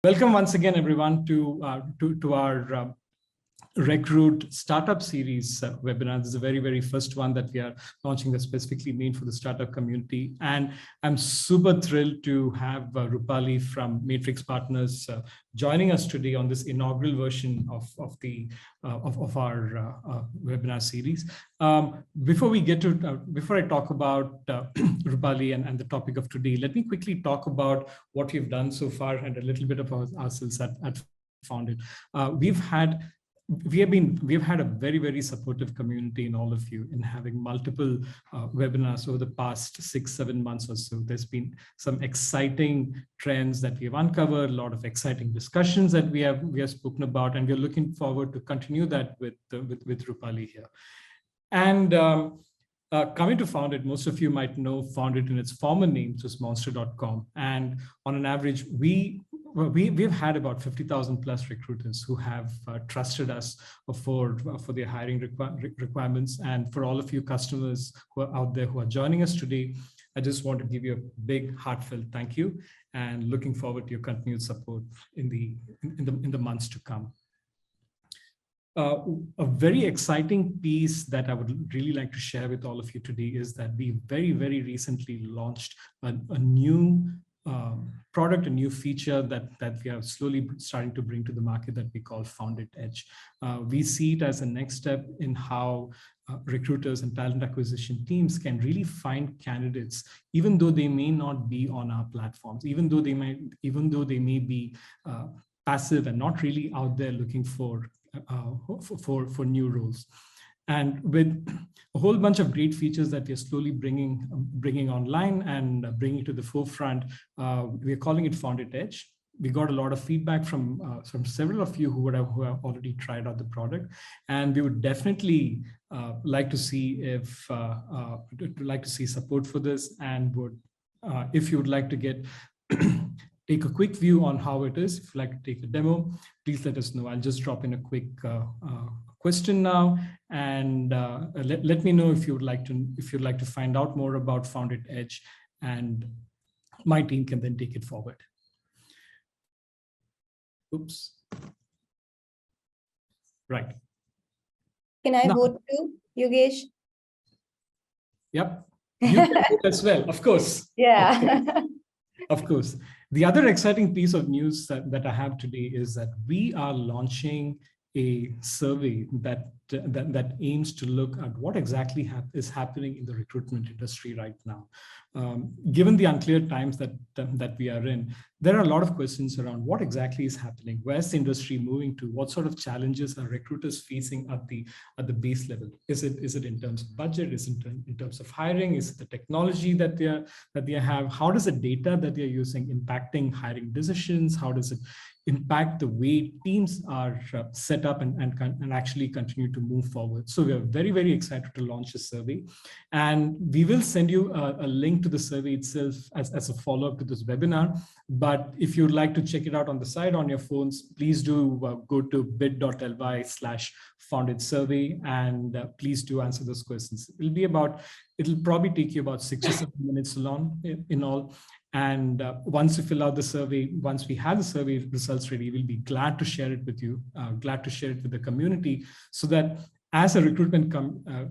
Welcome once again, everyone, to our RecRoute Startup Series webinar. This is the very first one that we are launching that's specifically made for the startup community. And I'm super thrilled to have Rupali from Matrix Partners joining us today on this inaugural version of our webinar series. Before I talk about Rupali and the topic of today, let me quickly talk about what we've done so far and a little bit about ourselves at foundit. We've had a very supportive community in all of you in having multiple webinars over the past 6-7 months or so. There's been some exciting trends that we have uncovered, a lot of exciting discussions that we have spoken about, and we're looking forward to continue that with Rupali here. And coming to foundit, most of you might know foundit in its former name, which was monster.com, and on an average we've had about 50,000 plus recruiters who have trusted us for their hiring requirements. And for all of you customers who are out there who are joining us today, I just want to give you a big heartfelt thank you and looking forward to your continued support in the months to come. A very exciting piece that I would really like to share with all of you today is that we very recently launched a new product, a new feature that we are slowly starting to bring to the market that we call Foundit Edge. We see it as a next step in how recruiters and talent acquisition teams can really find candidates, even though they may not be on our platforms, even though they may be passive and not really out there looking for new roles. And with a whole bunch of great features that we're slowly bringing online and bringing to the forefront, we're calling it Foundit Edge. We got a lot of feedback from several of you who have already tried out the product, and we would definitely like to see support for this. And if you would like to take a quick view on how it is, if you'd like to take a demo, please let us know. I'll just drop in a quick question now, and let me know if you'd like to find out more about Foundit Edge, and my team can then take it forward. Oops. Right. Can I vote too, Yogesh? Yep. You can vote as well, of course. Yeah. Of course. The other exciting piece of news that I have today is that we are launching a survey that aims to look at what exactly is happening in the recruitment industry right now. Given the unclear times that we are in, there are a lot of questions around what exactly is happening. Where's the industry moving to? What sort of challenges are recruiters facing at the base level? Is it in terms of budget? Is it in terms of hiring? Is it the technology that they have? How does the data that they're using impacting hiring decisions? How does it impact the way teams are set up and actually continue to move forward? So we are very excited to launch a survey, and we will send you a link to the survey itself as a follow-up to this webinar. But if you'd like to check it out on the side on your phones, please do go to bit.ly/foundit survey, and please do answer those questions. It'll probably take you about 6 or 7 minutes long in all. And once you fill out the survey, once we have the survey results ready, we'll be glad to share it with you, glad to share it with the community, so that as a recruitment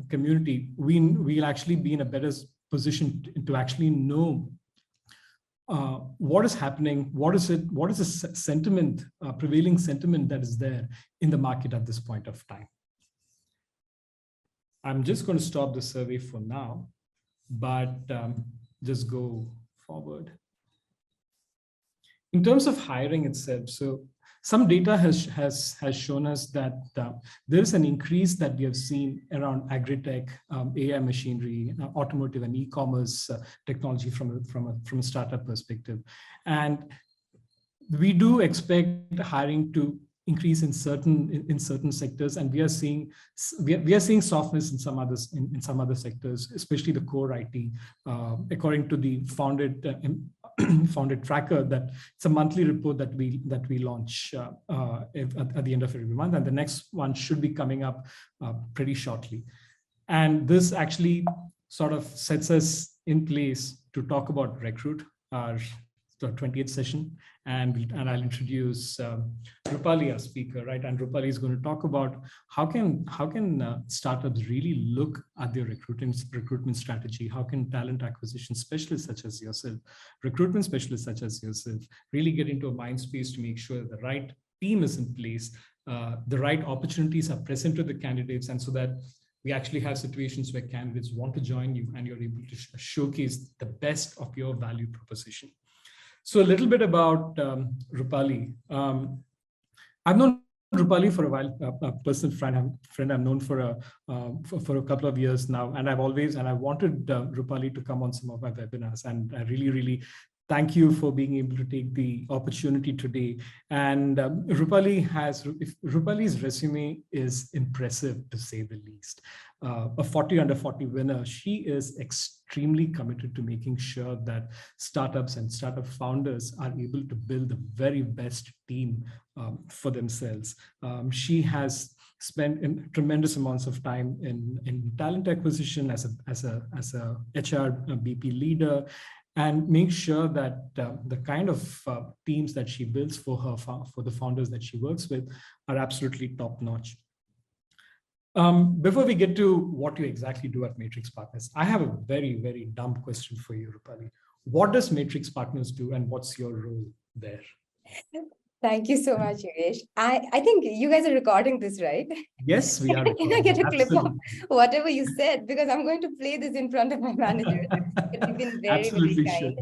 community, we'll actually be in a better position to actually know what is happening, what is the sentiment, prevailing sentiment that is there in the market at this point of time. I'm just going to stop the survey for now, but just go forward. In terms of hiring itself, so some data has shown us that there is an increase that we have seen around agri-tech, AI machinery, automotive and e-commerce technology from a startup perspective. And we do expect hiring to increase in certain sectors, and we are seeing softness in some other sectors, especially the core IT. According to the Foundit tracker, that it's a monthly report that we launch at the end of every month, and the next one should be coming up pretty shortly. And this actually sort of sets us in place to talk about RecRoute, our 20th session. and I'll introduce Rupali, our speaker, right? And Rupali is going to talk about how can startups really look at their recruitment strategy? How can talent acquisition specialists such as yourself, recruitment specialists such as yourself, really get into a mind space to make sure the right team is in place, the right opportunities are present to the candidates, and so that we actually have situations where candidates want to join you and you're able to showcase the best of your value proposition. So a little bit about Rupali. I've known Rupali for a while, a personal friend I've known for a couple of years now, and I wanted Rupali to come on some of my webinars, and I really thank you for being able to take the opportunity today. And Rupali's resume is impressive, to say the least. A 40 under 40 winner. She is extremely committed to making sure that startups and startup founders are able to build the very best team for themselves. She has spent tremendous amounts of time in talent acquisition as a HR BP leader, and make sure that the kind of teams that she builds for the founders that she works with are absolutely top notch. Before we get to what you exactly do at Matrix Partners, I have a very dumb question for you, Rupali. What does Matrix Partners do, and what's your role there? Thank you so much, Yogesh. I think you guys are recording this, right? Yes, we are. Can I get a clip of whatever you said? Because I'm going to play this in front of my manager. You've been very kind.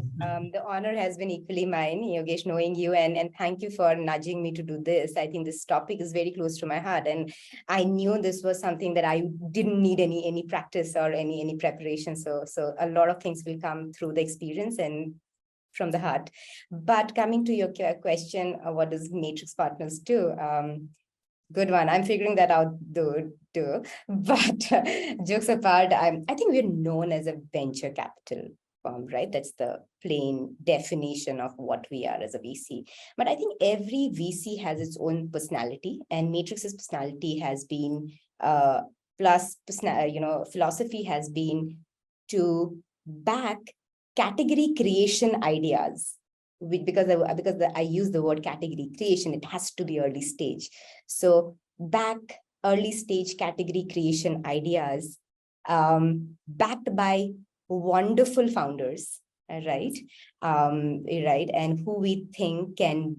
The honor has been equally mine, Yogesh, knowing you, and thank you for nudging me to do this. I think this topic is very close to my heart, and I knew this was something that I didn't need any practice or any preparation. So a lot of things will come through the experience and from the heart. But coming to your question, what does Matrix Partners do? Good one. I'm figuring that out too. But jokes apart, I think we're known as a venture capital firm, right? That's the plain definition of what we are as a VC. But I think every VC has its own personality, and Matrix's personality has been philosophy has been to back category creation ideas. Because I use the word category creation, it has to be early stage. So back early stage category creation ideas, backed by wonderful founders, right? Right, and who we think can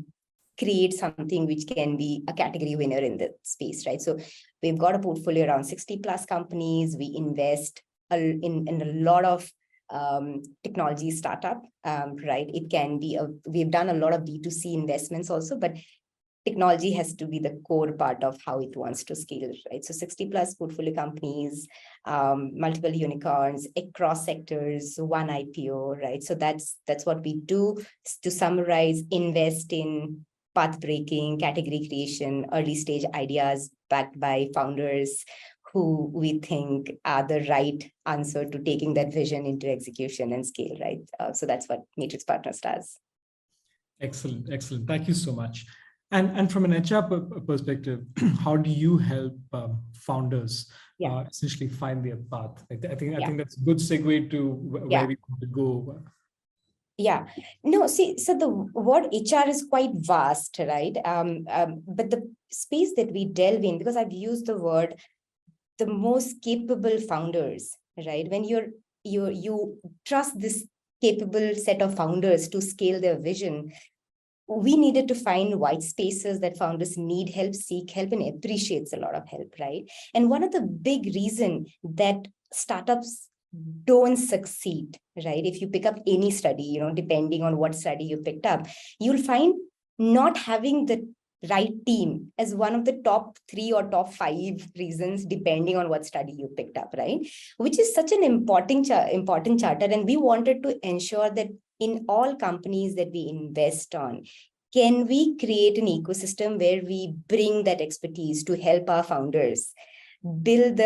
create something which can be a category winner in the space, right? So we've got a portfolio around 60 plus companies. We invest in a lot of technology startup, right? It can be we've done a lot of B2C investments also, but technology has to be the core part of how it wants to scale, right? So 60 plus portfolio companies, multiple unicorns across sectors, one IPO, right? So that's what we do. To summarize, invest in path-breaking, category creation, early stage ideas backed by founders who we think are the right answer to taking that vision into execution and scale, right? So that's what Matrix Partners does. Excellent. Thank you so much. And from an HR perspective, how do you help founders essentially find their path? I think that's a good segue to where we want to go. Yeah, no, see, so the word HR is quite vast, right? But the space that we delve in, because I've used the word the most capable founders, right? When you trust this capable set of founders to scale their vision, we needed to find white spaces that founders need help, seek help, and appreciates a lot of help, right? And one of the big reasons that startups don't succeed, right? If you pick up any study, depending on what study you picked up, you'll find not having the right team as one of the top 3 or top 5 reasons, depending on what study you picked up, right? Which is such an important charter. And we wanted to ensure that in all companies that we invest on, can we create an ecosystem where we bring that expertise to help our founders build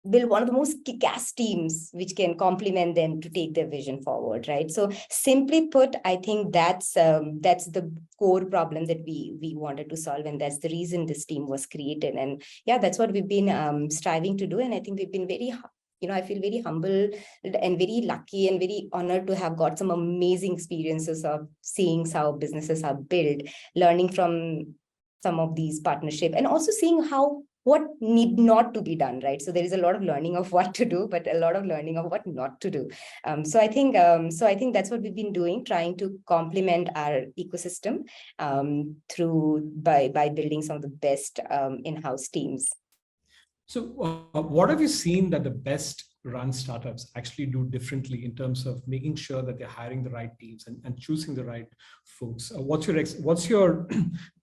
one of the most kick-ass teams which can complement them to take their vision forward, right? So simply put, I think that's the core problem that we wanted to solve, and that's the reason this team was created. And yeah, that's what we've been striving to do, and I think we've been very I feel very humble and very lucky and very honored to have got some amazing experiences of seeing how businesses are built, learning from some of these partnerships, and also seeing what need not to be done, right? So there is a lot of learning of what to do, but a lot of learning of what not to do. So I think that's what we've been doing, trying to complement our ecosystem by building some of the best in-house teams. So what have you seen that the best run startups actually do differently in terms of making sure that they're hiring the right teams and choosing the right folks? What's your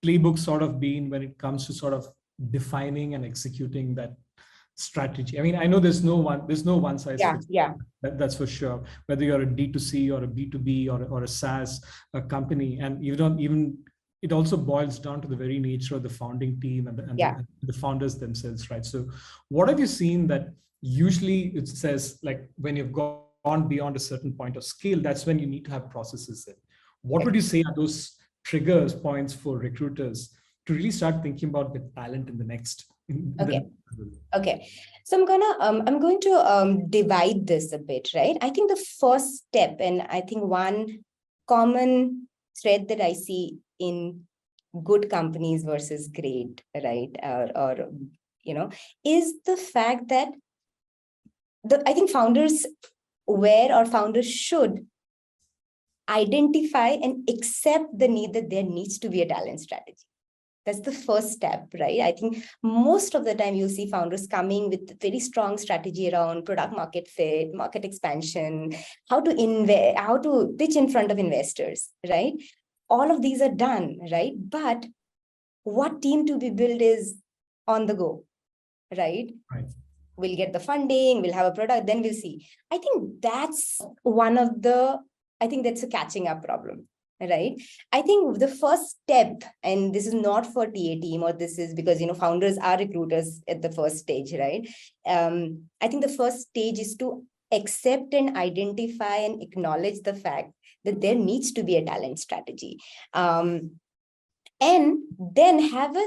playbook sort of been when it comes to sort of defining and executing that strategy? I mean, I know there's no one size fits. Yeah. That's for sure. Whether you're a D2C or a B2B or a SaaS company, and you don't even, it also boils down to the very nature of the founding team and the founders themselves, right? So what have you seen that usually it says, like, when you've gone beyond a certain point of scale, that's when you need to have processes in? What would you say are those triggers points for recruiters to really start thinking about the talent in the next? Okay. So I'm going to divide this a bit, right? I think the first step, and I think one common thread that I see in good companies versus great, right? Is the fact that I think founders should identify and accept the need that there needs to be a talent strategy. That's the first step, right? I think most of the time you'll see founders coming with very strong strategy around product market fit, market expansion, how to pitch in front of investors, right? All of these are done, right? But what team to be built is on the go, right? We'll get the funding, we'll have a product, then we'll see. I think that's that's a catching up problem. Right. I think the first step, and this is not for TA team, or this is because, founders are recruiters at the first stage, right? I think the first stage is to accept and identify and acknowledge the fact that there needs to be a talent strategy. And then have a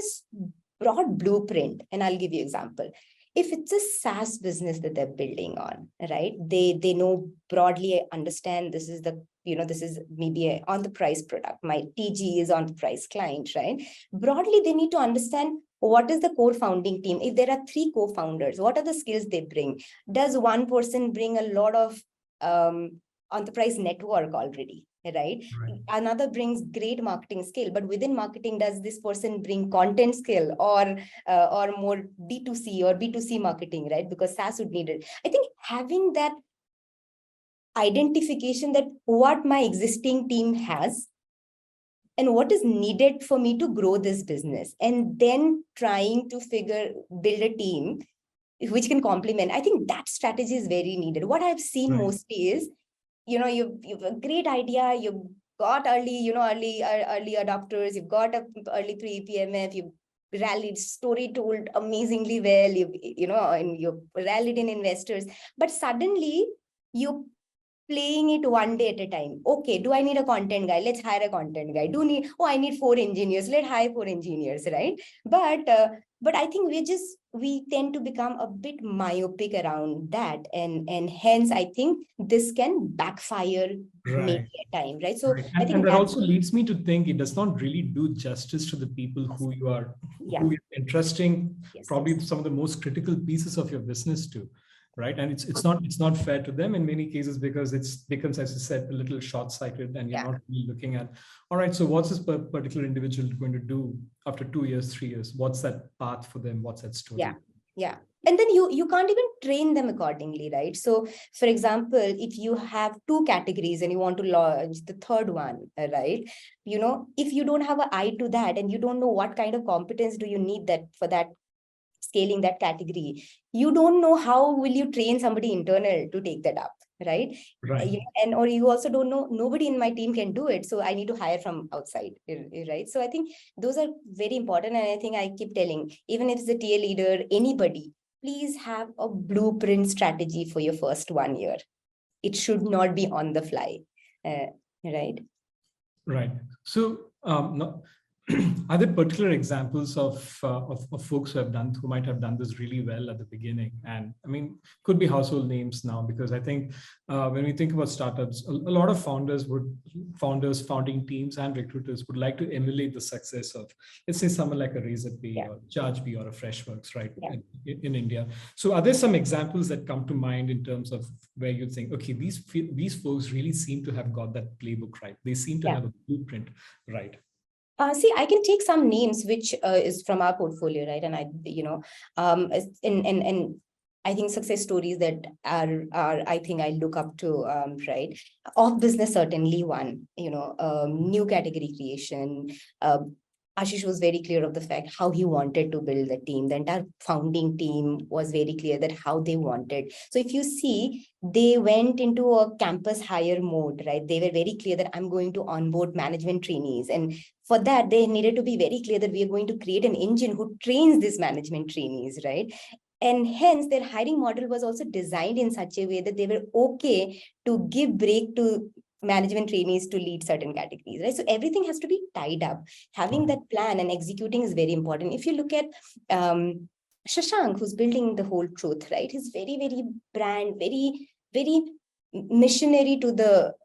broad blueprint. And I'll give you an example. If it's a SaaS business that they're building on, right? They know broadly, understand this is this is maybe an on the price product. My TG is on the price client, right? Broadly, they need to understand what is the core founding team. If there are 3 co-founders, what are the skills they bring? Does one person bring a lot of on the price network already? Right? Another brings great marketing skill, but within marketing, does this person bring content skill or more D2C or B2C marketing, right? Because SaaS would need it. I think having that identification that what my existing team has and what is needed for me to grow this business, and then trying to build a team which can complement. I think that strategy is very needed. What I've seen mostly is, you've a great idea, you've got early adopters, you've got a early pre-PMF, you've rallied, story told amazingly well, and you've rallied in investors, but suddenly you're playing it one day at a time. Okay, do I need a content guy? Let's hire a content guy. I need 4 engineers. Let's hire 4 engineers, right? But I think we tend to become a bit myopic around that. And hence, I think this can backfire maybe at time, right? So I think that also leads me to think it does not really do justice to the people who you are, who you're entrusting probably some of the most critical pieces of your business to. Right. And it's not fair to them in many cases, because it becomes, as you said, a little short-sighted, and you're not really looking at, all right, so what's this particular individual going to do after 2 years, 3 years? What's that path for them? What's that story? Yeah. And then you can't even train them accordingly, right? So, for example, if you have 2 categories and you want to launch the third one, right? If you don't have an eye to that, and you don't know what kind of competence do you need for that scaling that category, you don't know how will you train somebody internal to take that up, right? Or you also don't know, nobody in my team can do it, so I need to hire from outside, right? So I think those are very important, and I think I keep telling, even if it's a TA leader, anybody, please have a blueprint strategy for your first 1 year. It should not be on the fly, right? So are there particular examples of folks who might have done this really well at the beginning? And I mean, could be household names now, because I think when we think about startups, a lot of founding teams and recruiters would like to emulate the success of, let's say, someone like a Razorpay or Chargebee or a Freshworks, right, in India. So are there some examples that come to mind in terms of where you think, okay, these folks really seem to have got that playbook right? They seem to have a blueprint right. See, I can take some names which is from our portfolio, right? And and I think success stories that are I think I look up to, right? Off business, certainly one, new category creation. Ashish was very clear of the fact how he wanted to build the team. The entire founding team was very clear that how they wanted. So if you see, they went into a campus hire mode, right? They were very clear that I'm going to onboard management trainees. And for that, they needed to be very clear that we are going to create an engine who trains these management trainees, right? And hence their hiring model was also designed in such a way that they were okay to give break to management trainees to lead certain categories, right? So everything has to be tied up. Having that plan and executing is very important. If you look at Shashank, who's building the whole truth, right? He's very, very brand, very, very missionary to the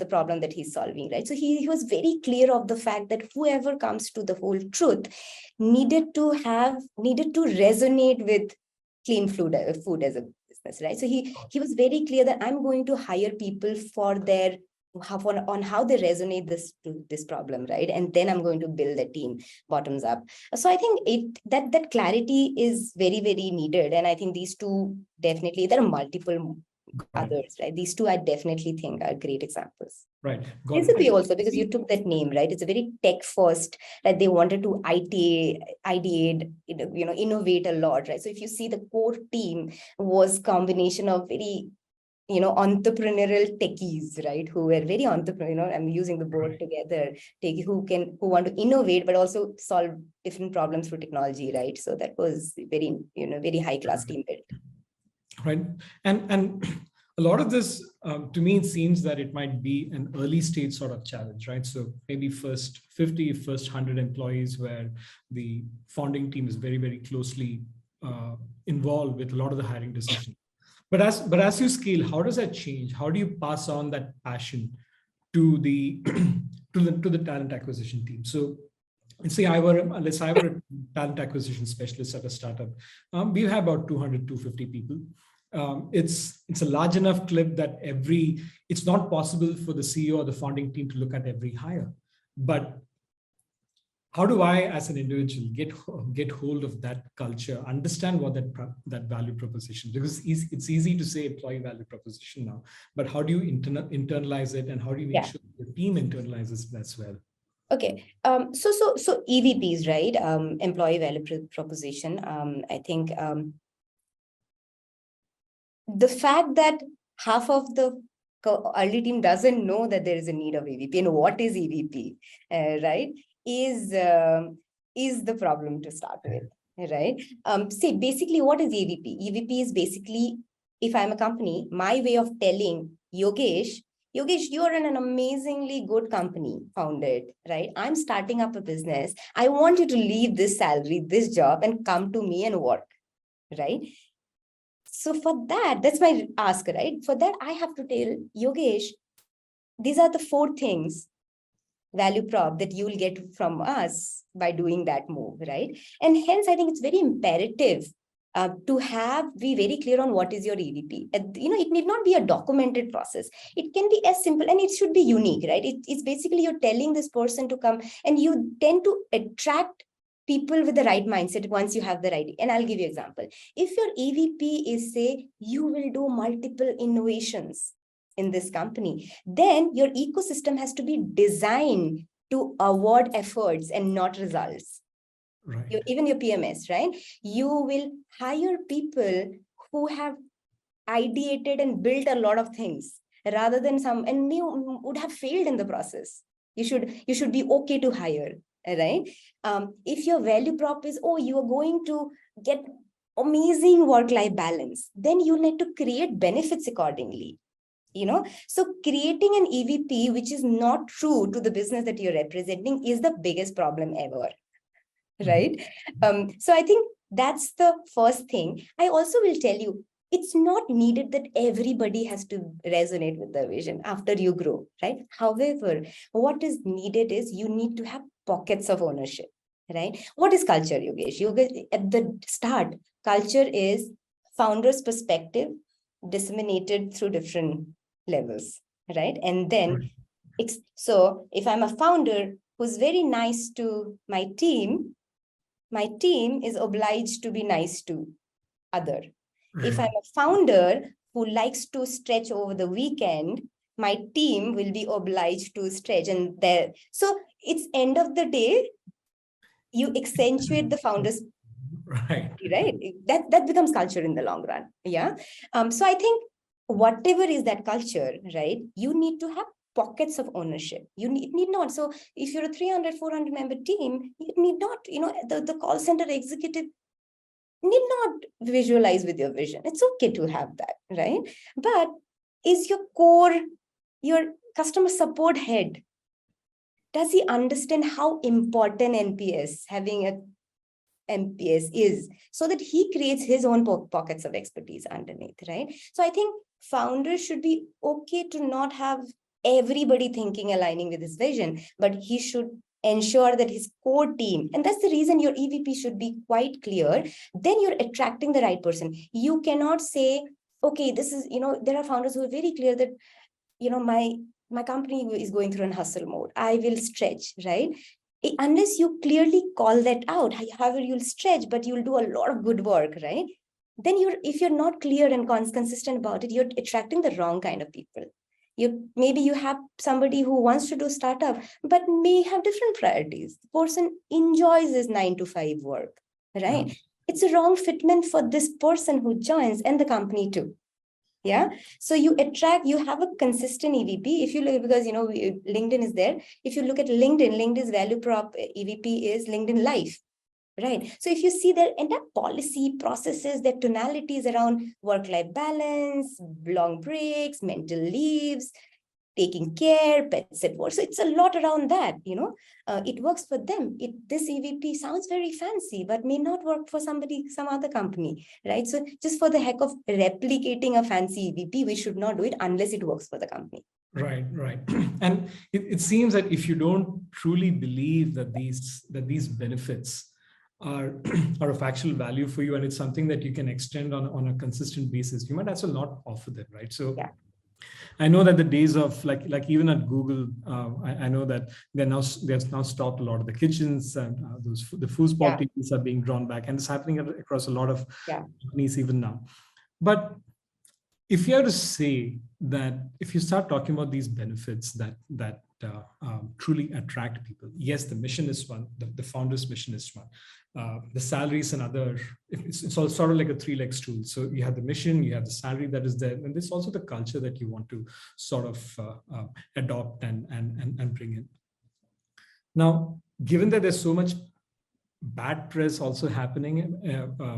problem that he's solving, right? So he was very clear of the fact that whoever comes to the whole truth needed to resonate with clean food as a business, right? So he was very clear that I'm going to hire people for their on how they resonate this problem, right? And then I'm going to build a team bottoms up. So I think that clarity is very, very needed. And I think these two definitely, there are multiple others, right? These two I definitely think are great examples. Right. Basically also because you took that name, right? It's a very tech first, that they wanted to ideate, innovate a lot, right? So if you see, the core team was combination of very, entrepreneurial techies, right? Who were very entrepreneurial. I'm using the board together, who want to innovate, but also solve different problems through technology, right? So that was very, very high class team built. Right. And a lot of this, to me, it seems that it might be an early stage sort of challenge, right? So maybe first 100 employees, where the founding team is very, very closely involved with a lot of the hiring decisions. But as you scale, how does that change? How do you pass on that passion to the to the talent acquisition team? So let's say I were a talent acquisition specialist at a startup. We have about 200, 250 people. It's a large enough clip that it's not possible for the CEO or the founding team to look at every hire. But how do I, as an individual, get hold of that culture, understand what that value proposition? Because it's easy to say employee value proposition now, but how do you internalize it, and how do you make sure the team internalizes it as well? Okay, so EVPs, right? Employee value proposition. I think the fact that half of the early team doesn't know that there is a need of EVP and what is EVP, right? Is the problem to start with, right? See, basically, what is EVP? EVP is basically, if I'm a company, my way of telling Yogesh, you're in an amazingly good company, founded, right? I'm starting up a business. I want you to leave this salary, this job, and come to me and work, right? So for that's my ask, right? For that, I have to tell Yogesh, these are the 4 things, value prop, that you will get from us by doing that move, right? And hence, I think it's very imperative to be very clear on what is your EVP. It need not be a documented process. It can be as simple, and it should be unique, right? It's basically you're telling this person to come, and you tend to attract people with the right mindset once you have the right. And I'll give you an example. If your EVP is, say, you will do multiple innovations in this company, then your ecosystem has to be designed to award efforts and not results. Right. Even your PMS, right? You will hire people who have ideated and built a lot of things rather than and you would have failed in the process. You should be okay to hire, right? If your value prop is, you are going to get amazing work-life balance, then you need to create benefits accordingly. So creating an EVP which is not true to the business that you're representing is the biggest problem ever, right? So I think that's the first thing. I also will tell you, it's not needed that everybody has to resonate with the vision after you grow, right? However, what is needed is you need to have pockets of ownership, right? What is culture, Yogesh? Yogesh, at the start, culture is founder's perspective disseminated through different levels, right? And then, so if I'm a founder who's very nice to my team is obliged to be nice to other. If I'm a founder who likes to stretch over the weekend, my team will be obliged to stretch. And there, so it's end of the day, you accentuate the founder's Right. That becomes culture in the long run. Yeah. So I think whatever is that culture, right, you need to have pockets of ownership. It need not. So if you're a 300, 400 member team, it need not, the call center executive need not visualize with your vision. It's okay to have that, right? But is your customer support head, does he understand how important having a NPS is, so that he creates his own pockets of expertise underneath, right? So I think founders should be okay to not have everybody thinking aligning with his vision, but he should ensure that his core team, and that's the reason your EVP should be quite clear, then you're attracting the right person. You cannot say, okay, this is, there are founders who are very clear that, my company is going through an hustle mode. I will stretch, right? Unless you clearly call that out, however, you'll stretch, but you'll do a lot of good work, right? Then if you're not clear and consistent about it, you're attracting the wrong kind of people. Maybe you have somebody who wants to do startup, but may have different priorities. The person enjoys his 9 to 5 work, right? Yeah. It's a wrong fitment for this person who joins and the company too. Yeah. So you have a consistent EVP. If you look, because, LinkedIn is there. If you look at LinkedIn's value prop EVP is LinkedIn Life, right? So if you see their entire policy processes, their tonalities around work-life balance, long breaks, mental leaves, taking care, pets at work. So it's a lot around that, it works for them. This EVP sounds very fancy, but may not work for some other company, right? So just for the heck of replicating a fancy EVP, we should not do it unless it works for the company. Right. And it seems that if you don't truly believe that these benefits are of actual value for you, and it's something that you can extend on a consistent basis, you might as well not offer them, right? So yeah. I know that the days of like even at Google, I know that they've now stopped a lot of the kitchens, and the foosball teams are being drawn back, and it's happening across a lot of companies even now. But if you have to say that, if you start talking about these benefits that truly attract people, yes, the mission is one, the founder's mission is one. The salary is another. It's all sort of like a 3-leg stool. So you have the mission, you have the salary that is there, and there's also the culture that you want to sort of adopt and bring in. Now, given that there's so much bad press also happening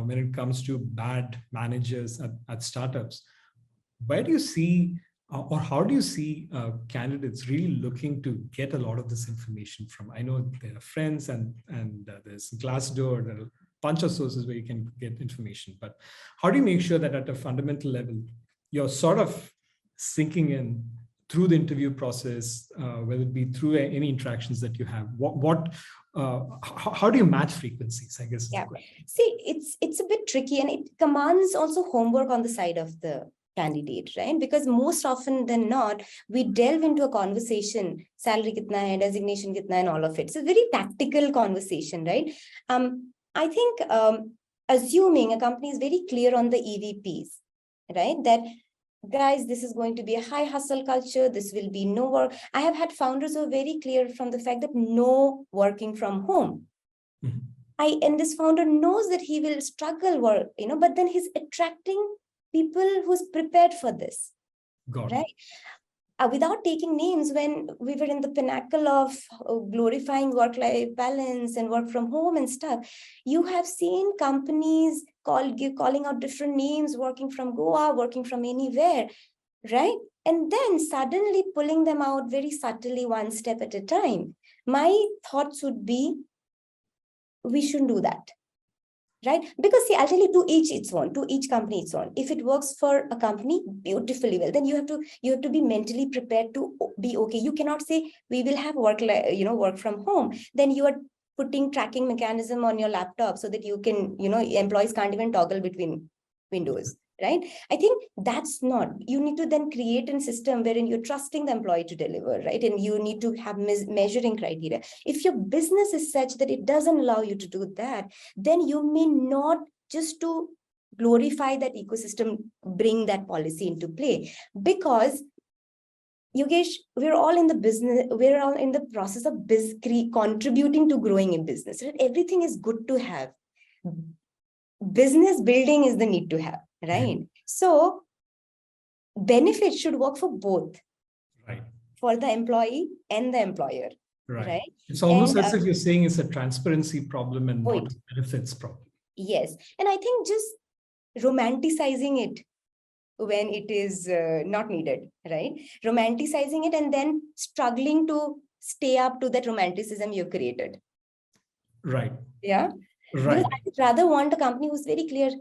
when it comes to bad managers at startups, where do you see, or how do you see candidates really looking to get a lot of this information from? I know there are friends and there's Glassdoor, there are a bunch of sources where you can get information, but how do you make sure that at a fundamental level, you're sort of sinking in through the interview process, whether it be through any interactions that you have? How do you match frequencies, I guess? Yeah. See, it's a bit tricky, and it commands also homework on the side of the candidate, right? Because most often than not, we delve into a conversation, salary kitna hai, designation kitna hai, and all of it. It's a very tactical conversation, right? I think assuming a company is very clear on the EVPs, right? That, guys, this is going to be a high hustle culture. This will be no work. I have had founders who are very clear from the fact that no working from home. Mm-hmm. And this founder knows that he will struggle work, but then he's attracting people who's prepared for this, right? Without taking names, when we were in the pinnacle of glorifying work-life balance and work from home and stuff, you have seen companies calling out different names, working from Goa, working from anywhere, right? and then suddenly pulling them out very subtly, one step at a time. My thoughts would be, we shouldn't do that. Right? Because see, I'll tell you, to each its own, to each company its own. If it works for a company beautifully well, then you have to be mentally prepared to be okay. You cannot say we will have work from home. Then you are putting tracking mechanism on your laptop so that you can, employees can't even toggle between windows. Right? I think that's not, you need to then create a system wherein you're trusting the employee to deliver, right? And you need to have measuring criteria. If your business is such that it doesn't allow you to do that, then you may not, just to glorify that ecosystem, bring that policy into play. Because Yogesh, we're all in the business, we're all in the process of contributing to growing a business. Right? Everything is good to have. Business building is the need to have, right? So benefits should work for both, Right. for the employee and the employer. Right. It's almost as if you're saying it's a transparency problem and not a benefits problem. Yes. And I think just romanticizing it when it is not needed, right? Romanticizing it and then struggling to stay up to that romanticism you've created. Right. Yeah. Right. Because I would rather want a company who's very clear,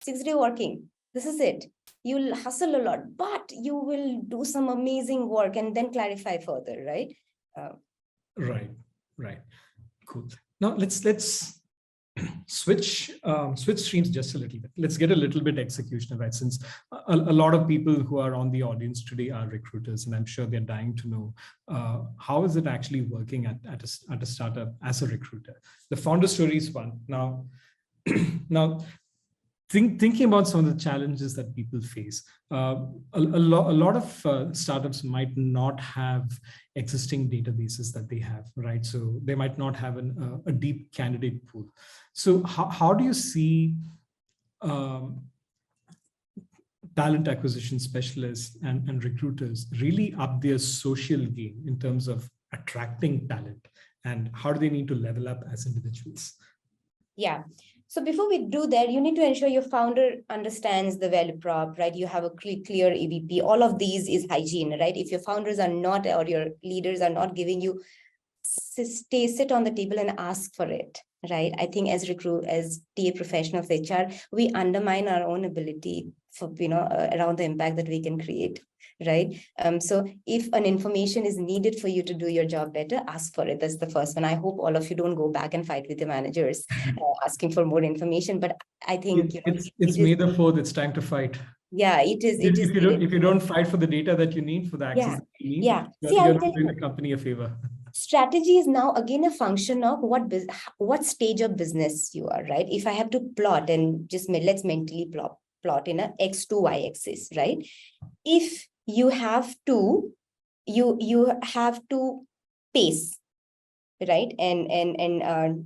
6-day working. This is it. You'll hustle a lot, but you will do some amazing work and then clarify further, right? Right. Cool. Now let's switch streams just a little bit. Let's get a little bit executional, right? Since a lot of people who are on the audience today are recruiters, and I'm sure they're dying to know how is it actually working at a startup as a recruiter. The founder story is one. Now thinking about some of the challenges that people face, a lot of startups might not have existing databases that they have, right? So they might not have a deep candidate pool. So how do you see talent acquisition specialists and recruiters really up their social game in terms of attracting talent, and how do they need to level up as individuals? Yeah. So before we do that, you need to ensure your founder understands the value prop, right? You have a clear EVP. All of these is hygiene, right? If your founders are not, or your leaders are not giving you, sit on the table and ask for it, right? I think as TA professional of HR, we undermine our own ability for, around the impact that we can create. Right. So if an information is needed for you to do your job better, ask for it. That's the first one. I hope all of you don't go back and fight with the managers asking for more information. But I think it's May the 4th. It's time to fight. Yeah, it is. If you don't fight for the data that you need, for the access that you need, you're not doing the company a favor. Strategy is now again a function of what stage of business you are, right? If I have to plot, and just let's mentally plot in a X to Y axis, right? If you have to pace, right? And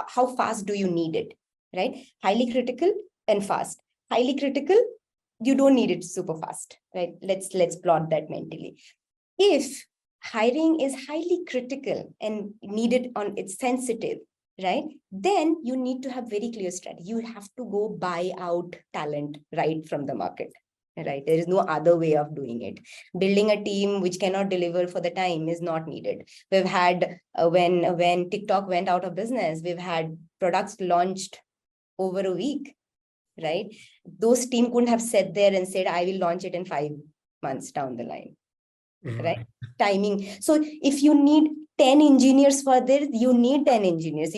how fast do you need it, right? Highly critical and fast. Highly critical, you don't need it super fast, right? Let's plot that mentally. If hiring is highly critical and needed it's sensitive, right? Then you need to have very clear strategy. You have to go buy out talent right from the market. Right. There is no other way of doing it. Building a team which cannot deliver for the time is not needed. We've had, when TikTok went out of business, we've had products launched over a week, right? Those team couldn't have sat there and said, I will launch it in 5 months down the line, right? Timing. So if you need 10 engineers for this, you need 10 engineers.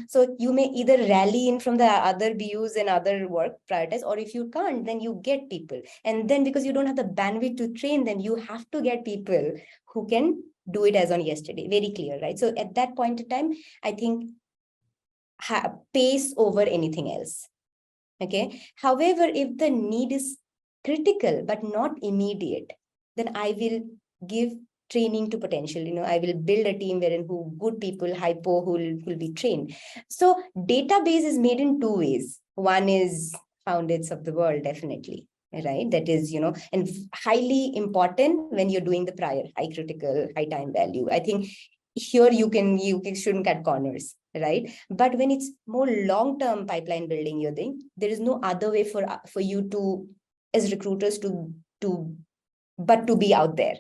So you may either rally in from the other BUs and other work prioritize, or if you can't, then you get people. And then because you don't have the bandwidth to train them, you have to get people who can do it as on yesterday. Very clear, right? So at that point in time, I think pace over anything else. Okay. However, if the need is critical but not immediate, then I will give training to potential. I will build a team wherein good people, hypo, who will be trained. So database is made in 2 ways. One is foundits of the world, definitely, right? That is, and highly important when you're doing the prior, high critical, high time value. I think here you shouldn't cut corners, right? But when it's more long-term pipeline building you're doing, there is no other way for you to, as recruiters, to but to be out there,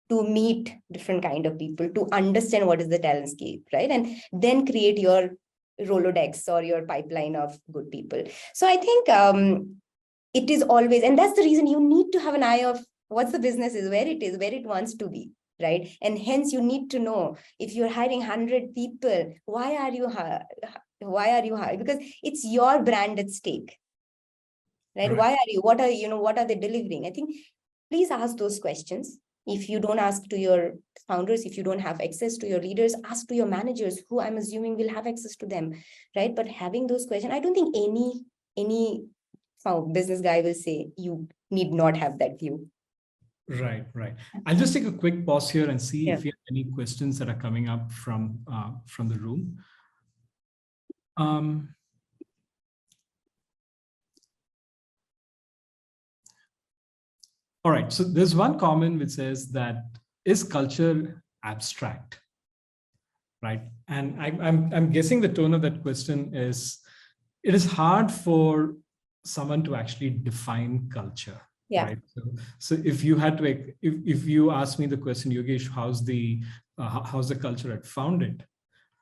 to meet different kind of people, to understand what is the talentscape, right? And then create your Rolodex or your pipeline of good people. So I think it is always, and that's the reason you need to have an eye of what's the business is, where it wants to be, right? And hence you need to know, if you're hiring 100 people, why are you hiring? Because it's your brand at stake, right? Right. Why are you, what are they delivering? I think please ask those questions. If you don't ask to your founders, if you don't have access to your leaders, ask to your managers, who I'm assuming will have access to them, right? But having those questions, I don't think any business guy will say you need not have that view. Right, right. I'll just take a quick pause here and see Yeah. if you have any questions that are coming up from the room. All right, so there's one comment which says that, is culture abstract? Right, and I'm guessing the tone of that question is, it is hard for someone to actually define culture. Yeah. Right. So if you had to, if you ask me the question, Yogesh, how's the culture at Foundit?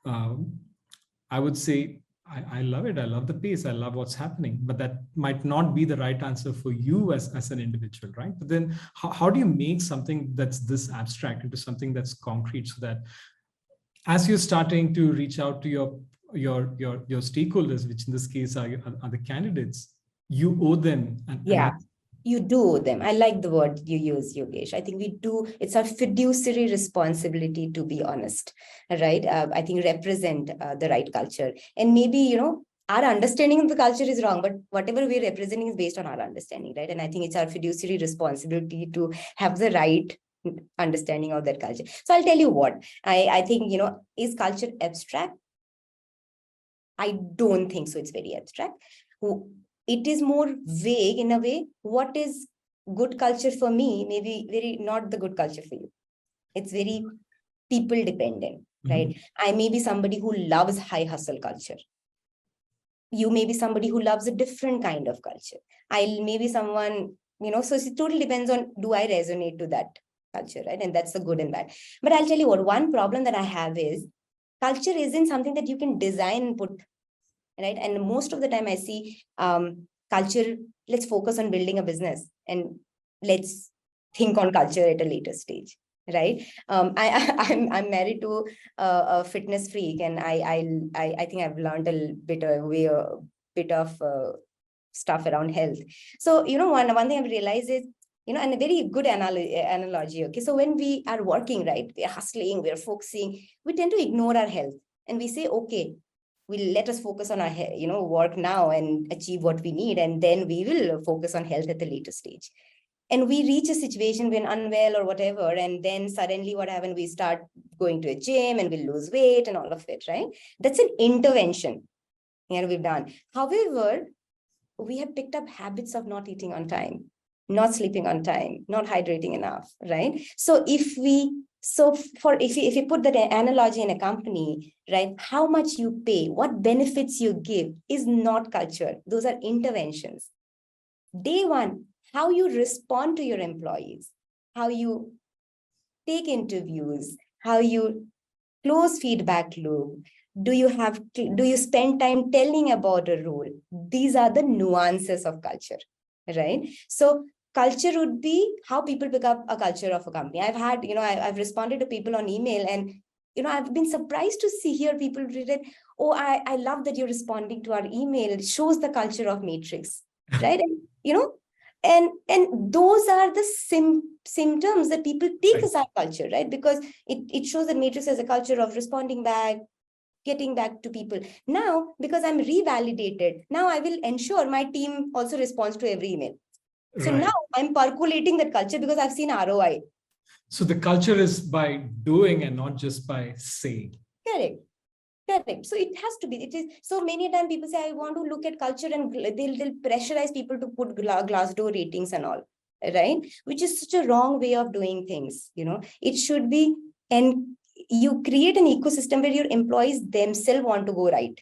I would say, I love it. I love the pace. I love what's happening. But that might not be the right answer for you as an individual, right? But then how do you make something that's this abstract into something that's concrete, so that as you're starting to reach out to your stakeholders, which in this case are the candidates, you owe them you do them. I like the word you use, Yogesh. I think we do. It's our fiduciary responsibility to be honest, right? I think represent the right culture. And maybe, our understanding of the culture is wrong, but whatever we're representing is based on our understanding, right? And I think it's our fiduciary responsibility to have the right understanding of that culture. So I'll tell you what, I think, is culture abstract? I don't think so. It's very abstract. It is more vague in a way. What is good culture for me may be very not the good culture for you. It's very people dependent, right? I may be somebody who loves high hustle culture. You may be somebody who loves a different kind of culture. I may be someone, so it totally depends on, do I resonate to that culture, right? And that's the good and bad. But I'll tell you what, one problem that I have is culture isn't something that you can design and put, right? And most of the time I see culture, let's focus on building a business and let's think on culture at a later stage, right? I'm married to a fitness freak, and I think I've learned a bit of stuff around health. So, one thing I've realized is, and a very good analogy. Okay, so when we are working, right, we're hustling, we're focusing, we tend to ignore our health, and we say, okay, we'll let us focus on our work now and achieve what we need, and then we will focus on health at the later stage. And we reach a situation when unwell or whatever, and then suddenly what happens, we start going to a gym and we lose weight and all of it, right? That's an intervention we've done. However, we have picked up habits of not eating on time, not sleeping on time, not hydrating enough, right? So if you put that analogy in a company, right, how much you pay, what benefits you give is not culture. Those are interventions. Day one, how you respond to your employees, how you take interviews, how you close feedback loop. Do you spend time telling about a role? These are the nuances of culture, right? So culture would be how people pick up a culture of a company. I've had, I've responded to people on email, and, I've been surprised to hear people read, oh, I love that you're responding to our email. It shows the culture of Matrix, right? And, and those are the symptoms that people take as our culture, right? Because it shows that Matrix has a culture of responding back, getting back to people. Now, because I'm revalidated, now I will ensure my team also responds to every email. So now I'm percolating that culture because I've seen ROI. So the culture is by doing and not just by saying. Correct. So it has to be. It is so many times people say, I want to look at culture, and they'll pressurize people to put Glassdoor ratings and all, right? Which is such a wrong way of doing things. It should be, and you create an ecosystem where your employees themselves want to go right.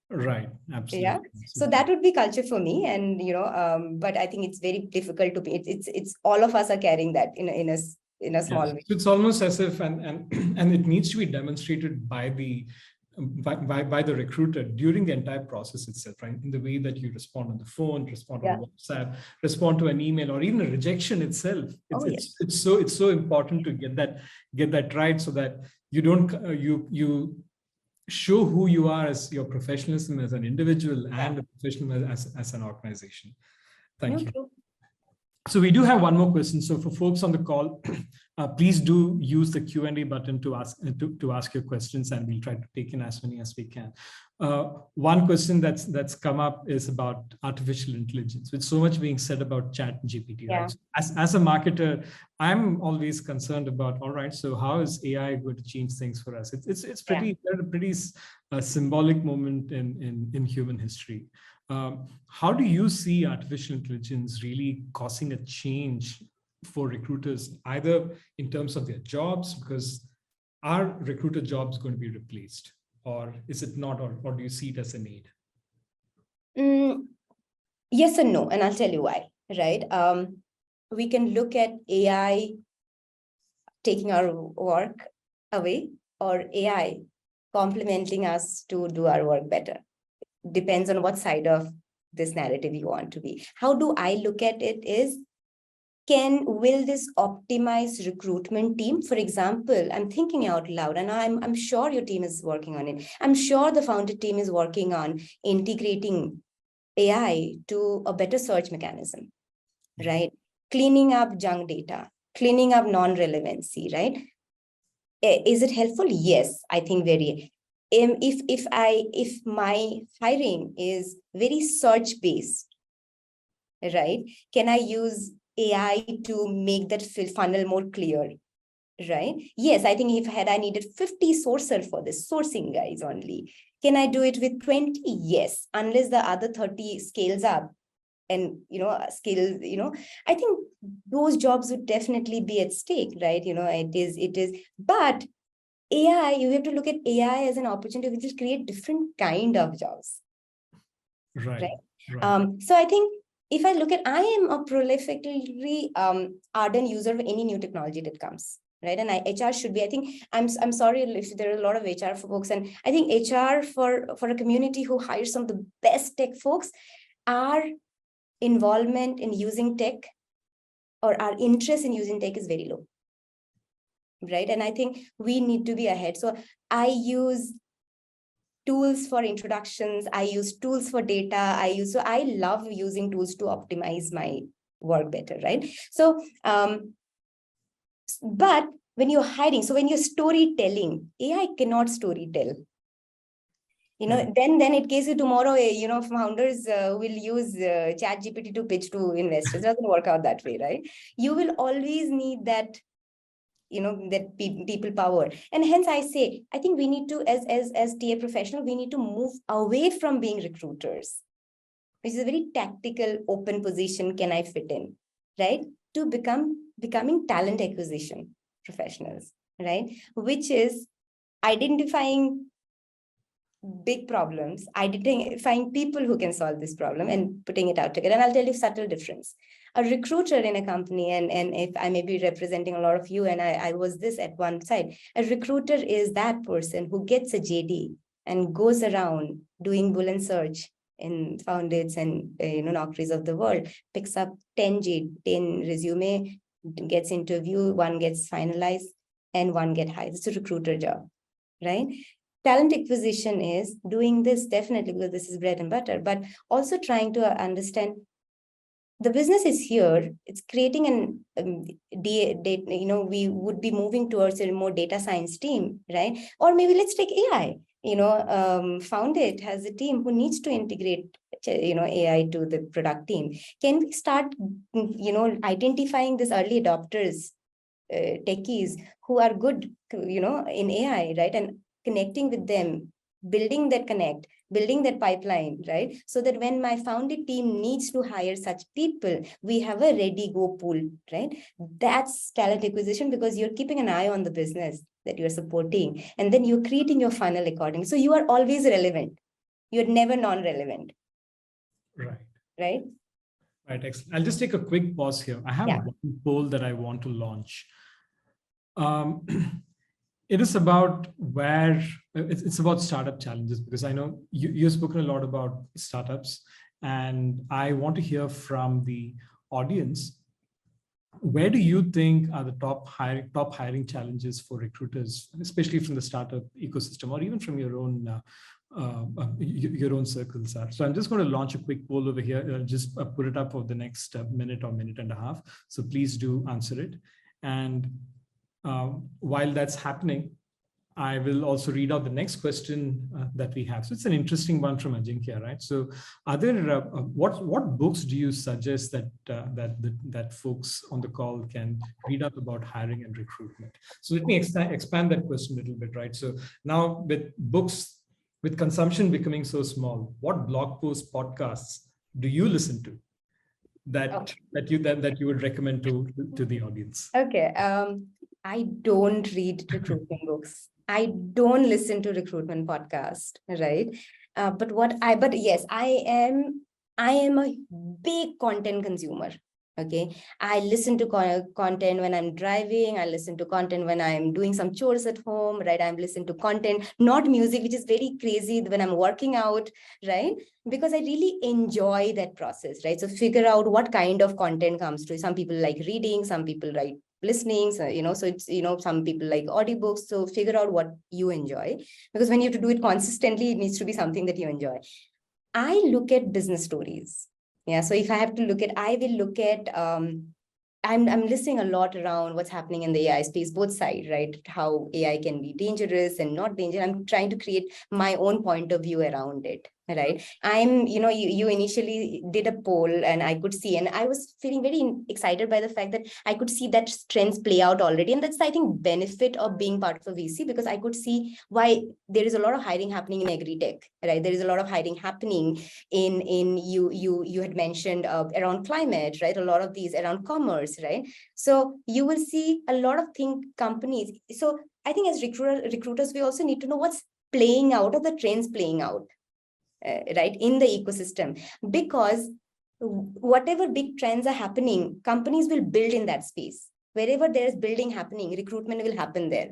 Right. Yeah. Absolutely. So Absolutely. that would be culture for me. And, but I think it's very difficult to be, it's all of us are carrying that in a small Yes. way. So it's almost as if, and and it needs to be demonstrated by the recruiter during the entire process itself, right? In the way that you respond on the phone, respond on Yeah. WhatsApp, respond to an email, or even a rejection itself. It's Oh, it's yes. it's so it's so important to get that right, so that you don't you show who you are as your professionalism as an individual Yeah. and a professional as an organization. No, Thank you. true. So we do have one more question. So for folks on the call, please do use the Q&A button to ask your questions, and we'll try to take in as many as we can. One question that's come up is about artificial intelligence. With so much being said about Chat GPT, Yeah. right? So as a marketer, I'm always concerned about, all right, so how is AI going to change things for us? It's pretty symbolic moment in human history. How do you see artificial intelligence really causing a change for recruiters, either in terms of their jobs, because are recruiter jobs going to be replaced, or is it not, or do you see it as a need? Yes and no, and I'll tell you why, right? We can look at AI taking our work away, or AI complementing us to do our work better. Depends on what side of this narrative you want to be. How do I look at it is, will this optimize recruitment team? For example, I'm thinking out loud, and I'm sure your team is working on it. I'm sure the founded team is working on integrating AI to a better search mechanism, right? Cleaning up junk data, cleaning up non-relevancy, right? Is it helpful? Yes, I think very. If my hiring is very search based, right? Can I use AI to make that funnel more clear? Right? Yes, I think if I needed 50 sourcer for this, sourcing guys only, can I do it with 20? Yes, unless the other 30 scales up and skills, I think those jobs would definitely be at stake, right? It is, but AI, you have to look at AI as an opportunity which will create different kind of jobs, Right. right? So I think if I look at, I am a prolifically ardent user of any new technology that comes, right? And HR should be. I think I'm sorry if there are a lot of HR folks, and I think HR for a community who hires some of the best tech folks, our involvement in using tech or our interest in using tech is very low, right? And I think we need to be ahead. So I use tools for introductions, I use tools for data, so I love using tools to optimize my work better, right? So but when you're hiring, so when you're storytelling, AI cannot storytell. Then in case tomorrow, founders will use Chat GPT to pitch to investors. It doesn't work out that way, right? You will always need that, that people power. And hence I say, I think we need to, as TA professional, we need to move away from being recruiters, which is a very tactical, open position. Can I fit in, right? To becoming talent acquisition professionals, right? Which is identifying big problems, identifying people who can solve this problem and putting it out together. And I'll tell you subtle difference. A recruiter in a company, and if I may be representing a lot of you, and I was this at one side, a recruiter is that person who gets a JD and goes around doing Boolean search in foundits and Naukris of the world, picks up 10 resume, gets interview, one gets finalized, and one get hired. It's a recruiter job, right? Talent acquisition is doing this definitely because this is bread and butter, but also trying to understand the business is here. It's creating we would be moving towards a more data science team, right? Or maybe let's take AI. Foundit has a team who needs to integrate AI to the product team. Can we start identifying these early adopters, techies who are good in AI, right? And connecting with them, building that connect, building that pipeline, right? So that when my founded team needs to hire such people, we have a ready go pool, right? That's talent acquisition, because you're keeping an eye on the business that you're supporting, and then you're creating your funnel accordingly. So you are always relevant. you're never non-relevant. Right. Right? Right. Excellent. I'll just take a quick pause here. I have one poll that I want to launch. It is about it's about startup challenges, because I know you've spoken a lot about startups, and I want to hear from the audience. Where do you think are the top hiring challenges for recruiters, especially from the startup ecosystem, or even from your own circles are? So I'm just going to launch a quick poll over here. I'll just put it up for the next minute or minute and a half. So please do answer it. And while that's happening, I will also read out the next question that we have. So it's an interesting one from Ajinkya, right? So, are there what books do you suggest that folks on the call can read up about hiring and recruitment? So let me expand that question a little bit, right? So now with books, with consumption becoming so small, what blog posts, podcasts do you listen to that you would recommend to the audience? Okay. I don't read recruitment books. I don't listen to recruitment podcast, right? But yes, I am a big content consumer. Okay. I listen to content when I'm driving. I listen to content when I'm doing some chores at home, right? I'm listening to content, not music, which is very crazy when I'm working out, right? Because I really enjoy that process, right? So figure out what kind of content comes to. Some people like reading, some people like listening, so it's some people like audiobooks. So figure out what you enjoy, because when you have to do it consistently, it needs to be something that you enjoy. I look at business stories. Yeah, so if I have to look at, I will look at I'm listening a lot around what's happening in the AI space, both sides, right? How AI can be dangerous and not dangerous. I'm trying to create my own point of view around it, right? You initially did a poll, and I could see, and I was feeling very excited by the fact that I could see that trends play out already. And that's, I think, benefit of being part of a VC, because I could see why there is a lot of hiring happening in agri-tech, right? There is a lot of hiring happening in you had mentioned around climate, right? A lot of these around commerce, right? So you will see a lot of companies. So I think as recruiters, we also need to know what's playing out, or the trends playing out, right, in the ecosystem, because whatever big trends are happening, companies will build in that space. Wherever there's building happening, recruitment will happen there,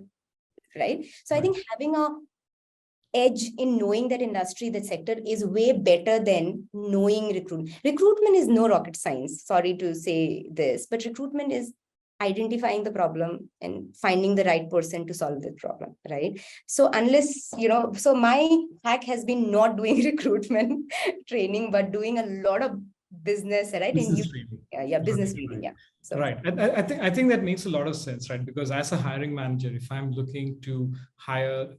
right? So I think having a edge in knowing that industry, that sector, is way better than knowing recruitment. Recruitment is no rocket science. Sorry to say this, but recruitment is identifying the problem and finding the right person to solve the problem, right? So unless, so my hack has been not doing recruitment training, but doing a lot of business, right? Business training. Business reading, yeah. So. Right. I think that makes a lot of sense, right? Because as a hiring manager, if I'm looking to hire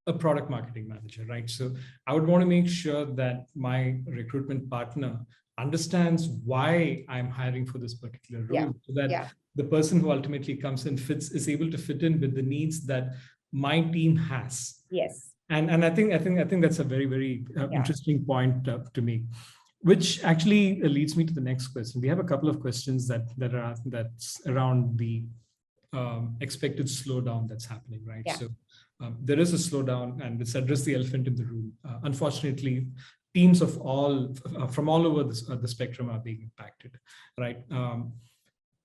a product marketing manager, right? So I would want to make sure that my recruitment partner understands why I'm hiring for this particular role, so that the person who ultimately comes in is able to fit in with the needs that my team has. Yes. And I think that's a very, very interesting point to make. Which actually leads me to the next question. We have a couple of questions that's around the expected slowdown that's happening, right? Yeah. So there is a slowdown, and let's address the elephant in the room. Unfortunately, teams of from all over the spectrum are being impacted, right?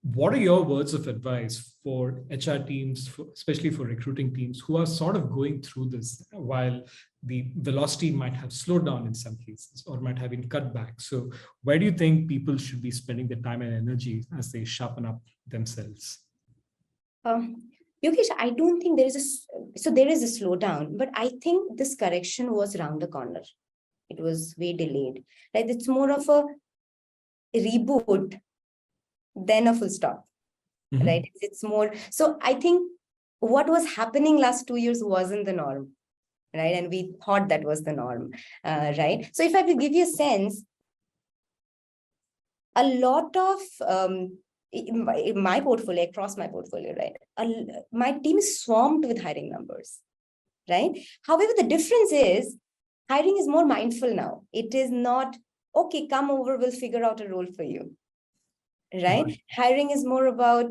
What are your words of advice for HR teams, especially for recruiting teams, who are sort of going through this while the velocity might have slowed down in some cases, or might have been cut back? So where do you think people should be spending their time and energy as they sharpen up themselves? Yogesh, I don't think there is a slowdown, but I think this correction was around the corner. It was way delayed, right? It's more of a reboot than a full stop, right? It's more, so I think what was happening last 2 years wasn't the norm, right? And we thought that was the norm, right? So if I will give you a sense, a lot of in my portfolio, across my portfolio, right? My team is swamped with hiring numbers, right? However, the difference is hiring is more mindful now. It is not, okay, come over, we'll figure out a role for you, right? Hiring is more about,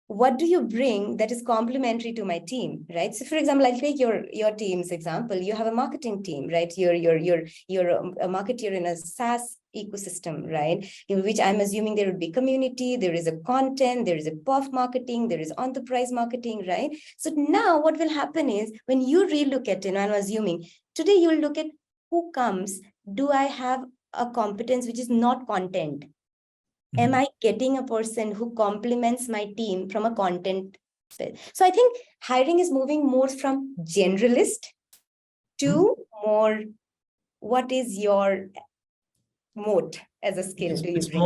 what do you bring that is complementary to my team, right? So for example, I'll take your team's example. You have a marketing team, right? You're a marketer in a SaaS ecosystem, right? In which I'm assuming there would be community, there is a content, there is a perf marketing, there is enterprise marketing, right? So now what will happen is when you relook at it, I'm assuming today you'll look at who comes. Do I have a competence which is not content? Am I getting a person who complements my team from a content? So I think hiring is moving more from generalist to more, what is your moat as a skill do you It's bring?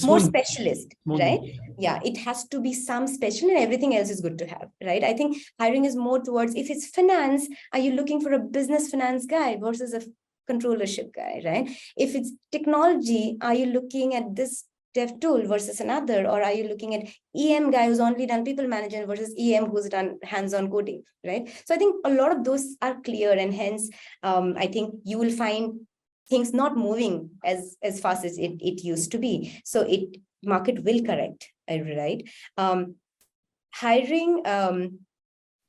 more Specialist, right? Yeah, it has to be some special and everything else is good to have, right? I think hiring is more towards, if it's finance, are you looking for a business finance guy versus a controllership guy, right? If it's technology, are you looking at this dev tool versus another, or are you looking at EM guy who's only done people management versus EM who's done hands-on coding, right? So I think a lot of those are clear, and hence I think you will find things not moving as fast as it used to be. So market will correct, right? Hiring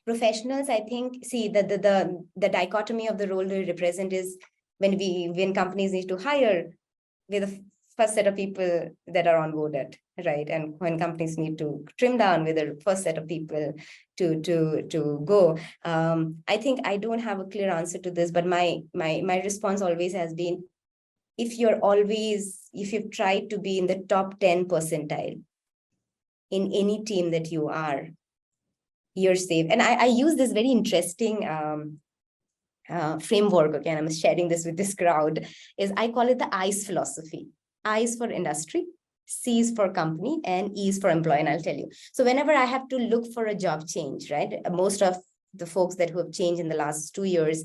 professionals, I think, see the dichotomy of the role they represent is when companies need to hire, we're the first set of people that are onboarded, right? And when companies need to trim down, with the first set of people to go. I think I don't have a clear answer to this, but my response always has been, if you've tried to be in the top 10 percentile in any team that you are, you're safe. And I use this very interesting framework. Again, I'm sharing this with this crowd, is I call it the ICE philosophy. I is for industry, C is for company, and E is for employee. And I'll tell you. So whenever I have to look for a job change, right? Most of the folks who have changed in the last 2 years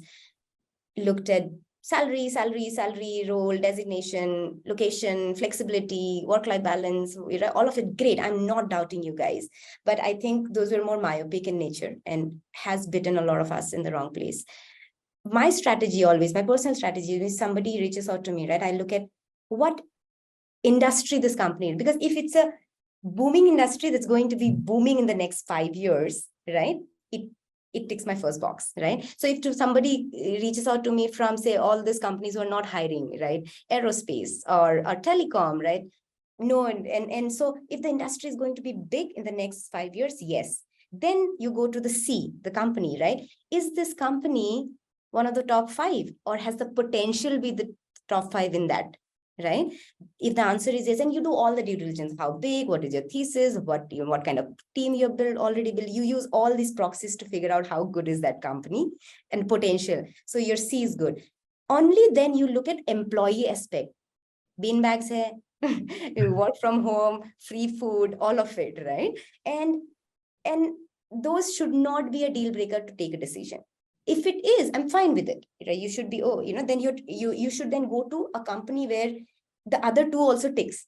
looked at salary, role, designation, location, flexibility, work-life balance, all of it. Great. I'm not doubting you guys, but I think those were more myopic in nature and has bitten a lot of us in the wrong place. My strategy always, my personal strategy, is somebody reaches out to me, right? I look at what industry this company is, because if it's a booming industry that's going to be booming in the next 5 years, right? It ticks my first box, right? So if somebody reaches out to me from, say, all these companies who are not hiring, right? Aerospace or telecom, right? No, and so if the industry is going to be big in the next 5 years, yes. Then you go to the C, the company, right? Is this company one of the top 5, or has the potential to be the top 5 in that, right? If the answer is yes, and you do all the due diligence, how big, what is your thesis, what kind of team you already built, you use all these proxies to figure out how good is that company and potential. So your C is good. Only then you look at employee aspect. Beanbags hai, work from home, free food, all of it, right? And those should not be a deal breaker to take a decision. If it is, I'm fine with it, right? You should be, then you should then go to a company where the other two also ticks.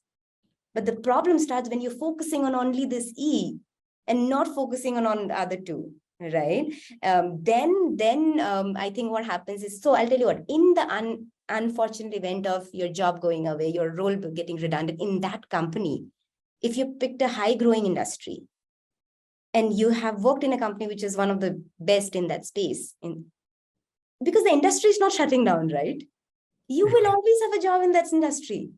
But the problem starts when you're focusing on only this E and not focusing on the other two, right? Then I think what happens is, so I'll tell you what, in the unfortunate event of your job going away, your role getting redundant in that company, if you picked a high growing industry, and you have worked in a company which is one of the best in that space, because the industry is not shutting down, right? You will always have a job in that industry.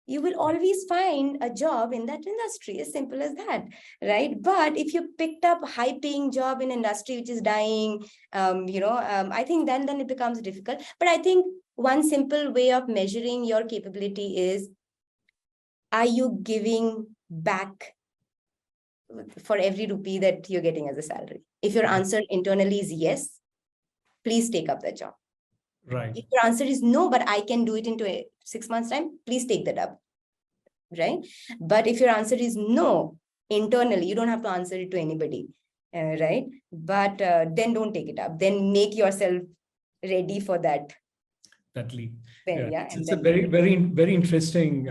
You will always find a job in that industry, as simple as that, right? But if you picked up a high-paying job in industry which is dying, I think then it becomes difficult. But I think one simple way of measuring your capability is, are you giving back for every rupee that you're getting as a salary? If your answer internally is yes, please take up that job. Right. If your answer is no, but I can do it into 6 months' time, please take that up, right? But if your answer is no, internally, you don't have to answer it to anybody, right? But then don't take it up. Then make yourself ready for that. That leap. Yeah, it's a very, very interesting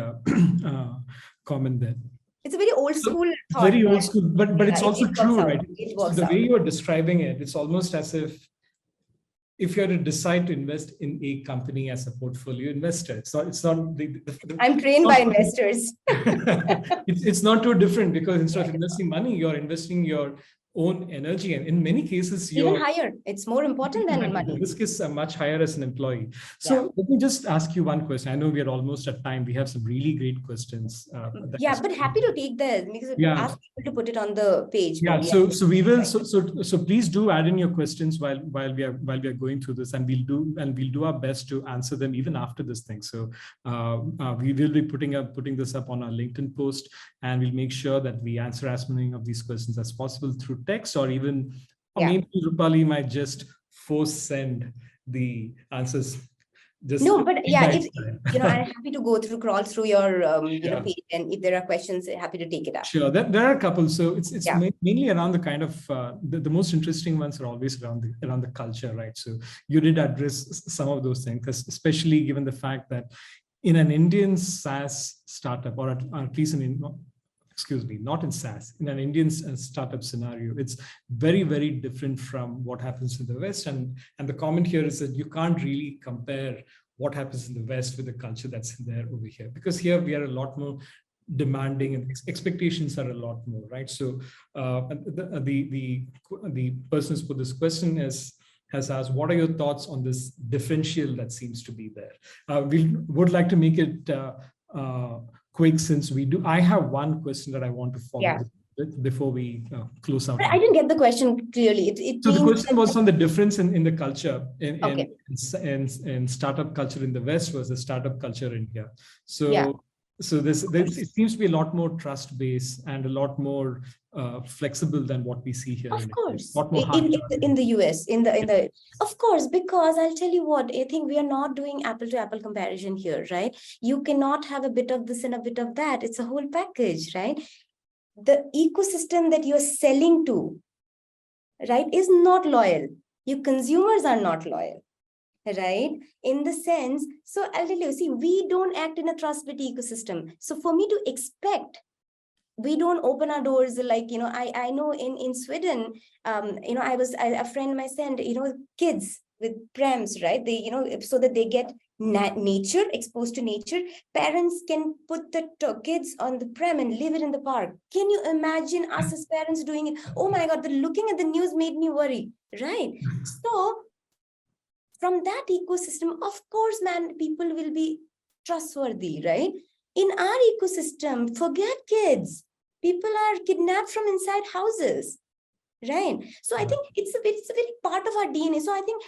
comment there. It's a very old school thought. Very old school, but it's also true, right? It works the out. way you are describing it, it's almost as if if you are to decide to invest in a company as a portfolio investor, it's not I'm trained by investors. it's not too different, because instead of investing money, you're investing your own energy, and in many cases even higher. It's more important than money. The risk is much higher as an employee. So let me just ask you one question. I know we are almost at time. We have some really great questions. But happy to take that, because ask people to put it on the page. Yeah, so we will. So please do add in your questions while we are going through this, and we'll do our best to answer them even after this thing. So we will be putting this up on our LinkedIn post, and we'll make sure that we answer as many of these questions as possible through text, or even maybe Rupali might just force send the answers. But if I'm happy to crawl through your page, and if there are questions, happy to take it up. Sure, there are a couple. So it's mainly around the kind of the most interesting ones are always around the culture, right? So you did address some of those things, especially given the fact that in an Indian SaaS startup, or at least not in SaaS, in an Indian startup scenario, it's very, very different from what happens in the West. And the comment here is that you can't really compare what happens in the West with the culture that's there over here, because here we are a lot more demanding, and expectations are a lot more, right? So the person who's put this question has asked, what are your thoughts on this differential that seems to be there? We would like to make it quick, since I have one question that I want to follow with before we close out. But I didn't get the question clearly. So the question was on the difference in the culture in startup culture in the West versus startup culture in here. So it seems to be a lot more trust-based and a lot more flexible than what we see here. Of course, in the US, of course, because I'll tell you what, I think we are not doing apple to apple comparison here, right? You cannot have a bit of this and a bit of that. It's a whole package, right? The ecosystem that you're selling to, right, is not loyal. Your consumers are not loyal. Right? In the sense, so I'll tell you, see, we don't act in a trust-based ecosystem. So for me to expect, we don't open our doors like, I know in Sweden, a friend of mine sent, kids with prams, right? They, so that they get nature, exposed to nature. Parents can put the kids on the pram and leave it in the park. Can you imagine us as parents doing it? Oh my God, looking at the news made me worry, right? So from that ecosystem, of course, people will be trustworthy, right? In our ecosystem, forget kids. People are kidnapped from inside houses, right? So I think it's a very part of our DNA. So I think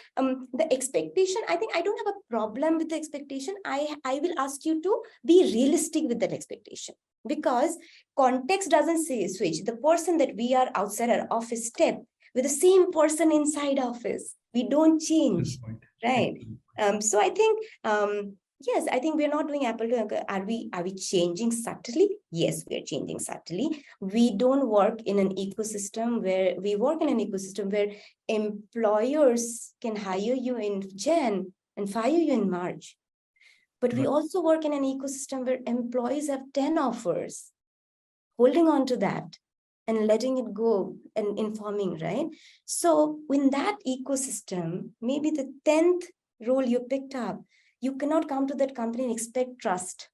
the expectation, I think I don't have a problem with the expectation. I will ask you to be realistic with that expectation, because context doesn't say switch. The person that we are outside our office step with the same person inside office. We don't change, right? So I think, yes, I think we're not doing apple to apple. Are we changing subtly? Yes, we are changing subtly. We don't work in an ecosystem where employers can hire you in Jan and fire you in March. But we also work in an ecosystem where employees have 10 offers, holding on to that and letting it go and informing, right? So in that ecosystem, maybe the 10th role you picked up, you cannot come to that company and expect trust.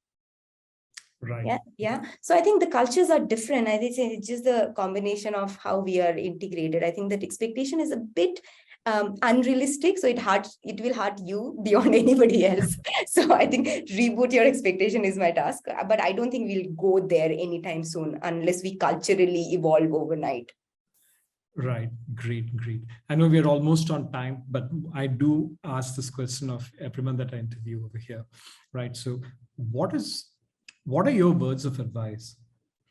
Right. Yeah. So I think the cultures are different. I think it's just the combination of how we are integrated. I think that expectation is a bit unrealistic. So it will hurt you beyond anybody else. So I think reboot your expectation is my task. But I don't think we'll go there anytime soon unless we culturally evolve overnight. Right. Great. I know we're almost on time, but I do ask this question of everyone that I interview over here, right? So what are your words of advice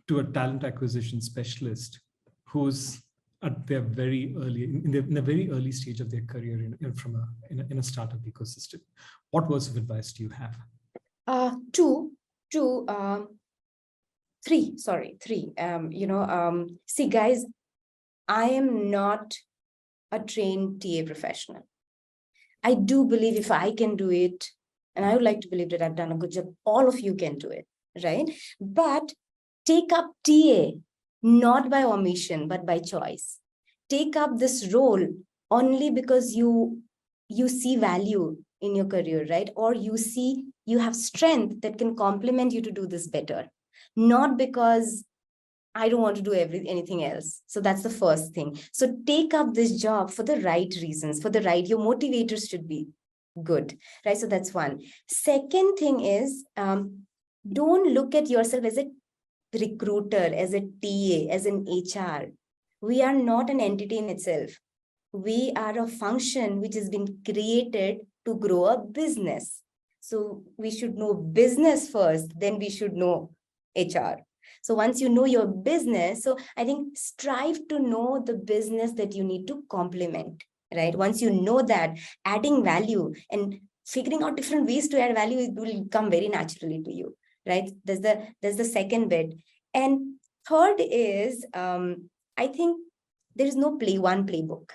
to a talent acquisition specialist who's at their very early, in a very early stage of their career in a startup ecosystem? What words of advice do you have? Three. See, guys, I am not a trained TA professional. I do believe if I can do it, and I would like to believe that I've done a good job, all of you can do it, right? But take up TA, not by omission, but by choice. Take up this role only because you you see value in your career, right? Or you see you have strength that can complement you to do this better, not because I don't want to do anything else. So that's the first thing. So take up this job for the right reasons, your motivators should be good, right? So that's one. Second thing is, don't look at yourself as a recruiter, as a TA, as an HR. We are not an entity in itself. We are a function which has been created to grow a business. So we should know business first, then we should know HR. So once you know your business, so I think strive to know the business that you need to complement, right? Once you know that, adding value and figuring out different ways to add value, it will come very naturally to you, right? There's the second bit. And third is, I think there is no one playbook.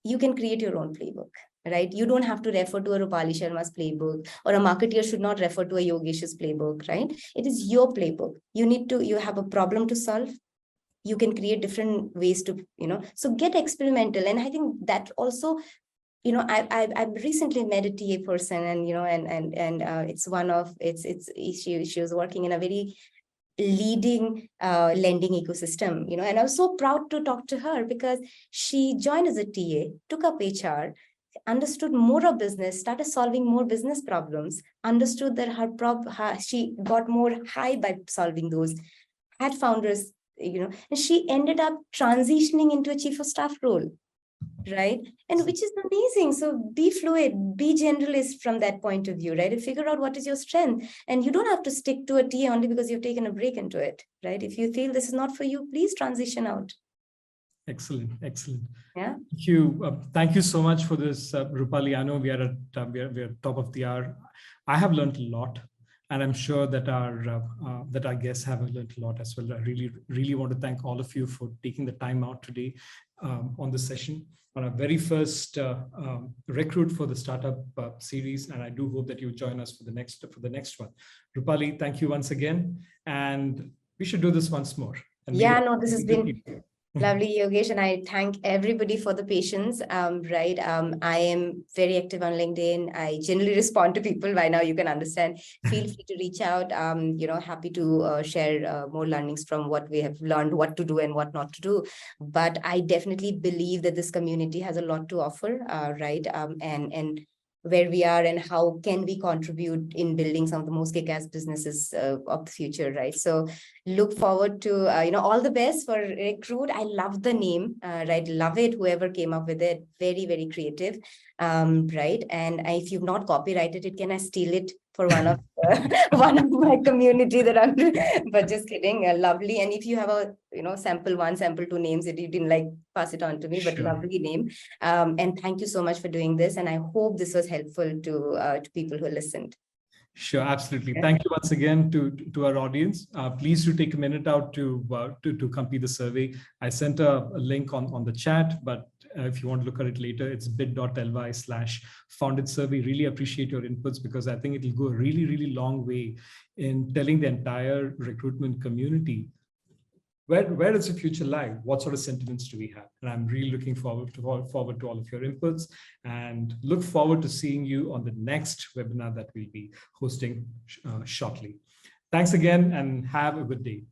You can create your own playbook, right? You don't have to refer to a Rupali Sharma's playbook, or a marketeer should not refer to a Yogesh's playbook, right? It is your playbook. You have a problem to solve. You can create different ways to, so get experimental. And I think that also, I've recently met a TA person, and, she was working in a very leading lending ecosystem, and I was so proud to talk to her because she joined as a TA, took up HR, understood more of business, started solving more business problems, understood that she got more high by solving those, had founders, and she ended up transitioning into a chief of staff role, right? And which is amazing. So be fluid, be generalist from that point of view, right? And figure out what is your strength. And you don't have to stick to a TA only because you've taken a break into it, right? If you feel this is not for you, please transition out. Excellent, excellent. Yeah. Thank you. Thank you so much for this, Rupali. I know we are at top of the hour. I have learned a lot, and I'm sure that our guests have learned a lot as well. I really want to thank all of you for taking the time out today on this session, on our very first RecRoute for the startup series, and I do hope that you join us for the next one. Rupali, thank you once again, and we should do this once more. And this has been lovely, Yogesh, and I thank everybody for the patience. I am very active on LinkedIn. I generally respond to people. By now, you can understand. Feel free to reach out. Happy to share more learnings from what we have learned, what to do and what not to do. But I definitely believe that this community has a lot to offer, and where we are and how can we contribute in building some of the most kick-ass businesses of the future, right? So look forward to, all the best for RecRoute. I love the name, right? Love it, whoever came up with it. Very, very creative, right? And if you've not copyrighted it, can I steal it for one of my community that I'm, but just kidding, lovely. And if you have a, sample 1, sample 2 names that you didn't pass it on to me, but sure. Lovely name. And thank you so much for doing this. And I hope this was helpful to people who listened. Sure, absolutely. Yeah. Thank you once again to our audience. Please do take a minute out to complete the survey. I sent a link on the chat, but if you want to look at it later, it's bit.ly/foundit survey. Really appreciate your inputs, because I think it will go a really, really long way in telling the entire recruitment community where does the future lie? What sort of sentiments do we have? And I'm really looking forward to all of your inputs, and look forward to seeing you on the next webinar that we'll be hosting shortly. Thanks again, and have a good day.